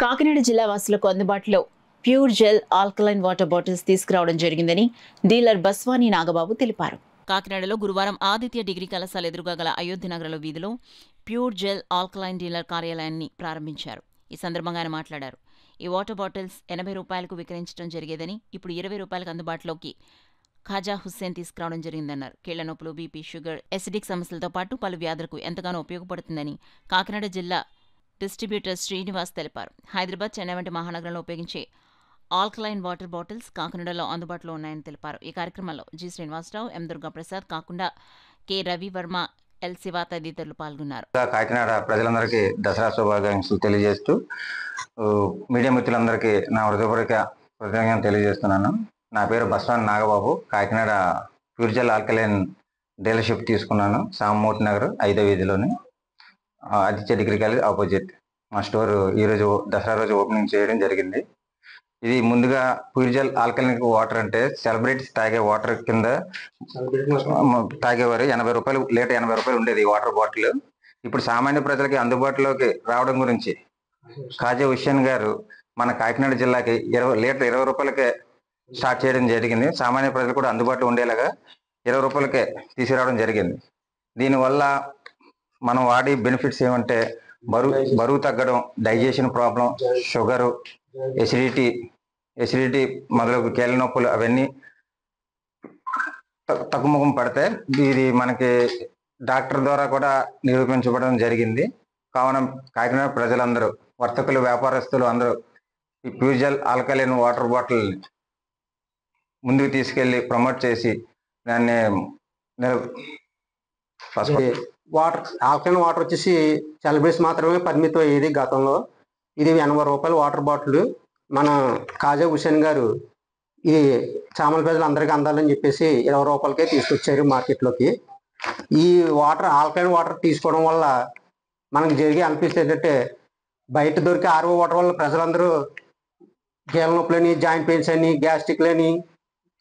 కాకినాడ జిల్లా వాసులకు అందుబాటులో pure gel alkaline water bottles తీసుకురావడం జరిగిందని డీలర్ బస్వాని నాగబాబు తెలిపారు. కాకినాడలో గురువారం ఆదిత్య డిగ్రీ కళాశాల ఎదురుగా గల అయోధ్యనగర్లో వీధిలో ప్యూర్ జెల్ ఆల్కలైన్ డీలర్ కార్యాలయాన్ని ప్రారంభించారు. ఈ సందర్భంగా ఆయన మాట్లాడారు. ఈ వాటర్ బాటిల్స్ 80 రూపాయలకు విక్రయించడం జరిగేదని ఇప్పుడు 20 రూపాయలకు అందుబాటులోకి ఖాజా హుస్సేన్ తీసుకురావడం జరిగిందన్నారు. కీళ్ల నొప్పులు, బీపీ, షుగర్, ఎసిడిక్ సమస్యలతో పాటు పలు వ్యాధులకు ఎంతగానో ఉపయోగపడుతుందని కాకినాడ జిల్లా డిస్ట్రిబ్యూటర్ శ్రీనివాస్ తెలిపారు. హైదరాబాద్, చెన్నై వంటి మహానగరంలో ఉపయోగించే ఆల్కలైన్ వాటర్ బాటిల్స్ కాకినాడలో అందుబాటులో ఉన్నాయని తెలిపారు. ఈ కార్యక్రమంలో జి శ్రీనివాసరావు, ఎం దుర్గాప్రసాద్, కాకుండా కె రవివర్మ, ఎల్ శివ తదితరులు పాల్గొన్నారు. కాకినాడ ప్రజలందరికీ దసరా శుభాకాంక్షలు తెలియజేస్తూ మీడియా మిత్రులందరికీ నా హృదయపూర్వక కృతజ్ఞతలు తెలియజేస్తున్నాను. నా పేరు Baswani Nagababu. Kakinada pure gel alkaline dealership తీసుకున్నాను. సామమూర్తి నగర్ 5వ వీధిలోని ఆదిత్య డిగ్రీ కాలేజ్ ఆపోజిట్ మా స్టోర్ ఈరోజు దసరా రోజు ఓపెనింగ్ చేయడం జరిగింది. ఇది ముందుగా ప్యూర్ జెల్ ఆల్కలైన్ వాటర్ అంటే సెలబ్రిటీస్ తాగే వాటర్ కింద తాగేవారు. 80 రూపాయలు లీటర్ 80 రూపాయలు ఉండేది ఈ వాటర్ బాటిల్. ఇప్పుడు సామాన్య ప్రజలకి అందుబాటులోకి రావడం గురించి ఖాజా హుస్సేన్ గారు మన కాకినాడ జిల్లాకి లీటర్ 20 రూపాయలకే స్టార్ట్ చేయడం జరిగింది. సామాన్య ప్రజలు కూడా అందుబాటులో ఉండేలాగా 20 రూపాయలకే తీసుకురావడం జరిగింది. దీనివల్ల మనం వాడి బెనిఫిట్స్ ఏమంటే బరువు తగ్గడం, డైజెషన్ ప్రాబ్లం, షుగరు, ఎసిడిటీ మొదలగు కీళ్ళ నొప్పులు అవన్నీ తగ్గుముఖం పడతాయి. ఇది మనకి డాక్టర్ ద్వారా కూడా నిరూపించబడడం జరిగింది. కావున కాకినాడ ప్రజలందరూ, వర్తకులు, వ్యాపారస్తులు అందరూ ఈ pure gel alkaline water bottle ముందుకు తీసుకెళ్లి ప్రమోట్ చేసి దాన్ని వాటర్ ఆల్కలైన్ వాటర్ వచ్చేసి సెలబ్రిటీస్ మాత్రమే పరిమితం అయ్యేది గతంలో. ఇది 80 రూపాయల వాటర్ బాటిల్ మన ఖాజా హుస్సేన్ గారు ఇది సామాన్య ప్రజలు అందరికీ అందాలని చెప్పేసి 20 రూపాయలకే తీసుకొచ్చారు మార్కెట్లోకి. ఈ వాటర్ ఆల్కలైన్ వాటర్ తీసుకోవడం వల్ల మనకు జరిగే అనిపిస్తుంది ఏంటంటే, బయట దొరికే ఆర్ఓ వాటర్ వల్ల ప్రజలందరూ కీళ్ళ నొప్పులని, జాయింట్ పెయిన్స్ అని, గ్యాస్ట్రిక్లని,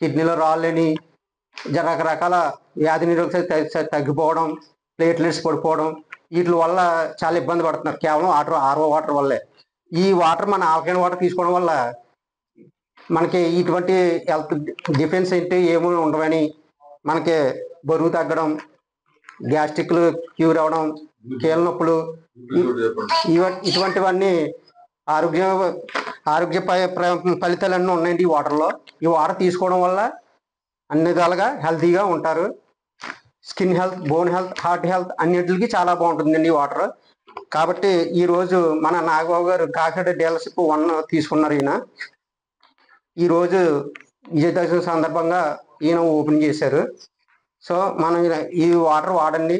కిడ్నీలో రాళ్ళని, రకరకాల వ్యాధి నిరోధక తగ్గిపోవడం, ప్లేట్లెట్స్ పడిపోవడం, వీటి వల్ల చాలా ఇబ్బంది పడుతున్నారు కేవలం ఆర్ఓ వాటర్ వల్లే. ఈ వాటర్ మన ఆల్కలైన్ వాటర్ తీసుకోవడం వల్ల మనకి ఇటువంటి హెల్త్ డిఫెన్స్ ఏంటి ఏమీ ఉండవని, మనకి బరువు తగ్గడం, గ్యాస్ట్రిక్లు క్యూర్ అవడం, కీళ్ళ నొప్పులు, ఇటువంటివన్నీ ఆరోగ్య ఫలితాలన్నీ ఉన్నాయండి ఈ వాటర్లో. ఈ వాటర్ తీసుకోవడం వల్ల అన్ని విధాలుగా హెల్తీగా ఉంటారు. Skin health, bone health, heart health అన్నిటికి చాలా బాగుంటుందండి ఈ వాటర్. కాబట్టి ఈరోజు మన నాగబాబు గారు కాకినాడ డీలర్షిప్ 1 తీసుకున్నారు. ఈరోజు విజయదశమి సందర్భంగా ఈయన ఓపెన్ చేశారు. సో మనం ఈ వాటర్ వాడండి.